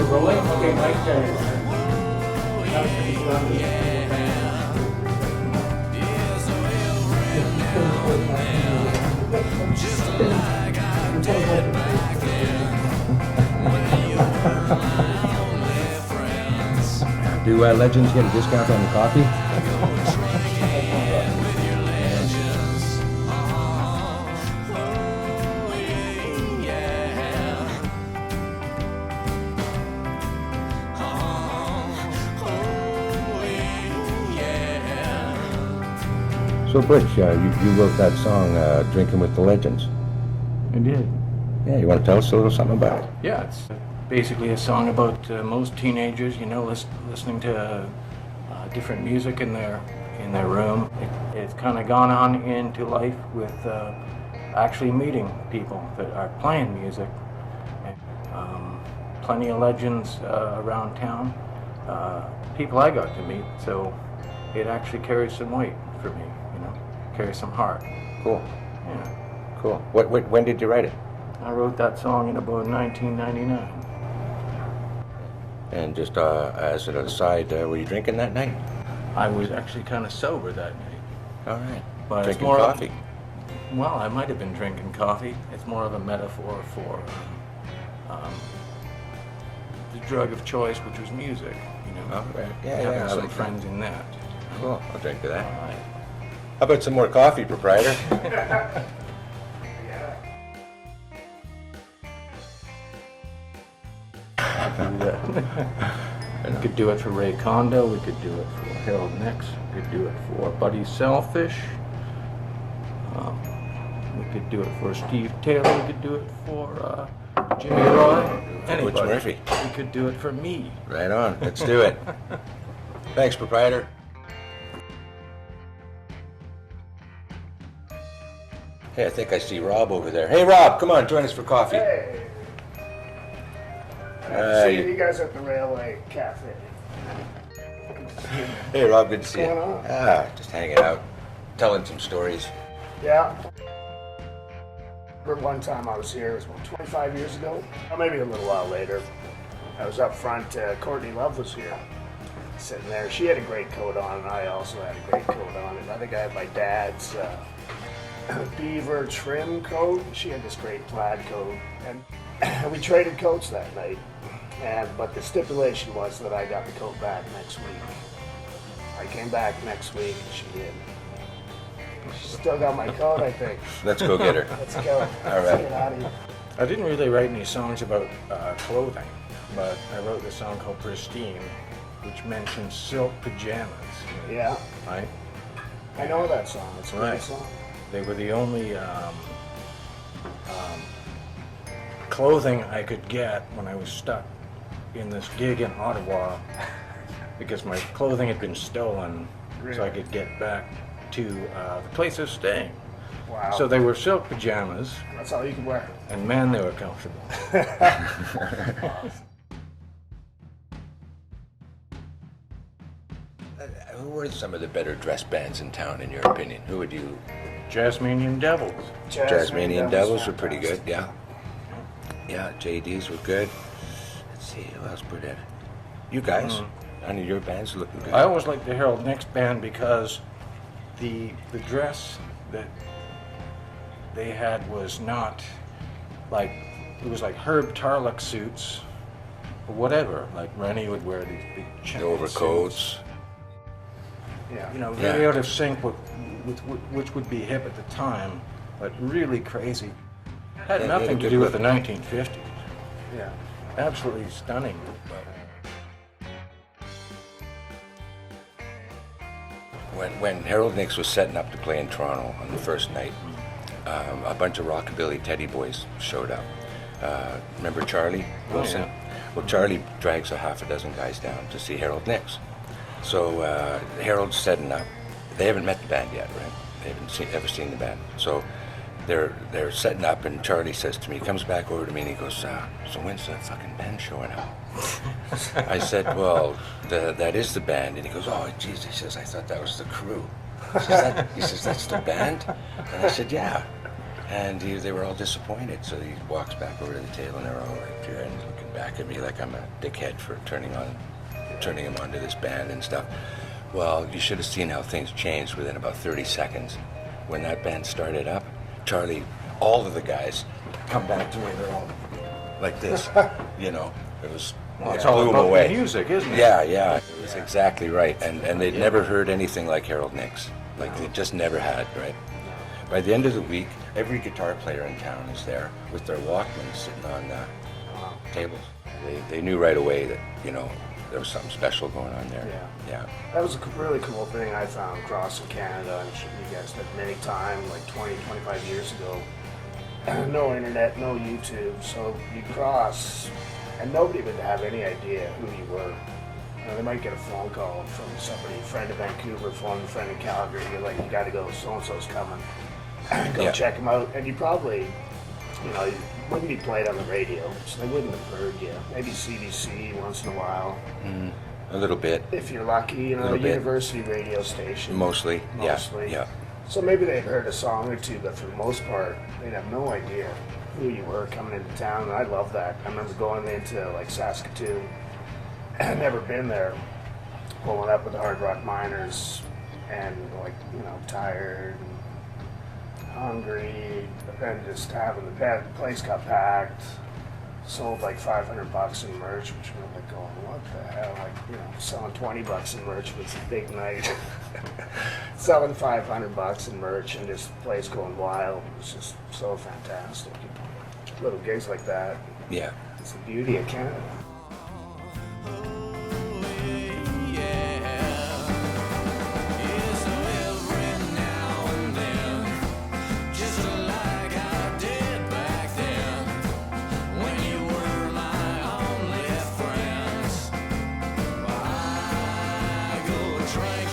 rolling? Okay, Mike. Do legends get a discount on the coffee? So, Butch, you wrote that song, Drinking with the Legends. I did. Yeah, you want to tell us a little something about it? Yeah, it's basically a song about most teenagers, you know, listening to different music in their room. It's kind of gone on into life with actually meeting people that are playing music. And, plenty of legends around town, people I got to meet, so it actually carries some weight for me, you know, carries some heart. Cool. Yeah. Cool. When did you write it? I wrote that song in about 1999. And just as an aside, were you drinking that night? I was actually kind of sober that night. All right. But Drinking it's more coffee? Well, I might have been drinking coffee. It's more of a metaphor for the drug of choice, which was music, you know. Oh, right. Yeah, having I some like friends in that. Cool. I'll drink to that. All right. How about some more coffee, proprietor? We could do it for Ray Kondo, we could do it for Harold Nix, we could do it for Buddy Selfish, we could do it for Steve Taylor, we could do it for Jimmy Roy, anybody. Butch Murphy. We could do it for me. Right on. Let's do it. Thanks, proprietor. Hey, I think I see Rob over there. Hey, Rob, come on, join us for coffee. Hey. See you guys at the Railway Cafe. Hey, Rob, good to see you. What's going on? Just hanging out, telling some stories. Yeah. Remember one time I was here, it was about 25 years ago, or maybe a little while later. I was up front, Courtney Love was here, sitting there. She had a great coat on, and I also had a great coat on. And I think I had my dad's beaver trim coat. She had this great plaid coat, and we traded coats that night. But the stipulation was that I got the coat back next week. I came back next week, and she did. She still got my coat, I think. Let's go get her. Let's go. All Let's right. get out of here. I didn't really write any songs about clothing, but I wrote this song called Pristine, which mentions silk pajamas. Yeah, Right? I know that song. It's a great Right. song. They were the only clothing I could get when I was stuck in this gig in Ottawa because my clothing had been stolen, so I Really? could get back to the place I was staying. Wow. So they were silk pajamas, That's all you can wear. and man, they were comfortable. Who were some of the better dressed bands in town, in your opinion? Who would you... Jasminian Devils. Jasminian Devils were pretty fantastic. good, yeah. Yeah, JDs were good. Let's see, who else put in? You guys, none of your bands looking good. I always liked the Harold Nix band because the dress that they had was not like, it was like Herb Tarlek suits or whatever. Like Rennie would wear these big The giant overcoats. suits. Yeah. You know, very Yeah. out of sync with which would be hip at the time, but really crazy. Had Yeah, nothing really to good do with look. the 1950s. Yeah. Absolutely stunning. When Harold Nix was setting up to play in Toronto on the first night, a bunch of rockabilly Teddy boys showed up. Remember Charlie Wilson? yeah. Well, Charlie drags a half a dozen guys down to see Harold Nix. So Harold's setting up. They haven't met the band yet, right? They haven't ever seen the band. So they're setting up, and Charlie says to me, he comes back over to me and he goes, so when's the fucking band showing up? I said, well, that is the band. And he goes, oh, geez, he says, I thought that was the crew. He says, that's the band? And I said, yeah. And they were all disappointed. So he walks back over to the table, and they're all like, looking back at me like I'm a dickhead for turning him on to this band and stuff. Well, you should have seen how things changed within about 30 seconds. When that band started up, Charlie, all of the guys come back to me, they're all like this, you know. It was, Well, it's blew all them about away. the music, isn't it? Yeah, it was exactly right. And they'd never heard anything like Harold Nix. Like they just never had, right? By the end of the week, every guitar player in town is there with their Walkmans sitting on tables. They knew right away that, you know, there was something special going on there. Yeah. That was a really cool thing I found crossing Canada. I'm sure you guys spent many time, like 20, 25 years ago. No internet, no YouTube, so you cross, and nobody would have any idea who you were. You know, they might get a phone call from somebody, friend in Vancouver, phone friend in Calgary. You're like, you got to go. So and so's coming. Go check them out, and you probably, you know, you wouldn't be played on the radio, so they wouldn't have heard you. Maybe CBC once in a while. A little bit. If you're lucky, you know, a university radio station. Mostly. Yeah. So maybe they'd heard a song or two, but for the most part, they'd have no idea who you were coming into town. And I love that. I remember going into like Saskatoon. I'd never been there. Pulling up with the Hard Rock Miners and like, you know, tired and hungry, but then just having the place got packed. Sold like $500 in merch, which we were like going, what the hell? Like, you know, selling $20 in merch was a big night. Selling $500 in merch and just the place going wild. It was just so fantastic. Little gigs like that. Yeah. It's the beauty of Canada. Drink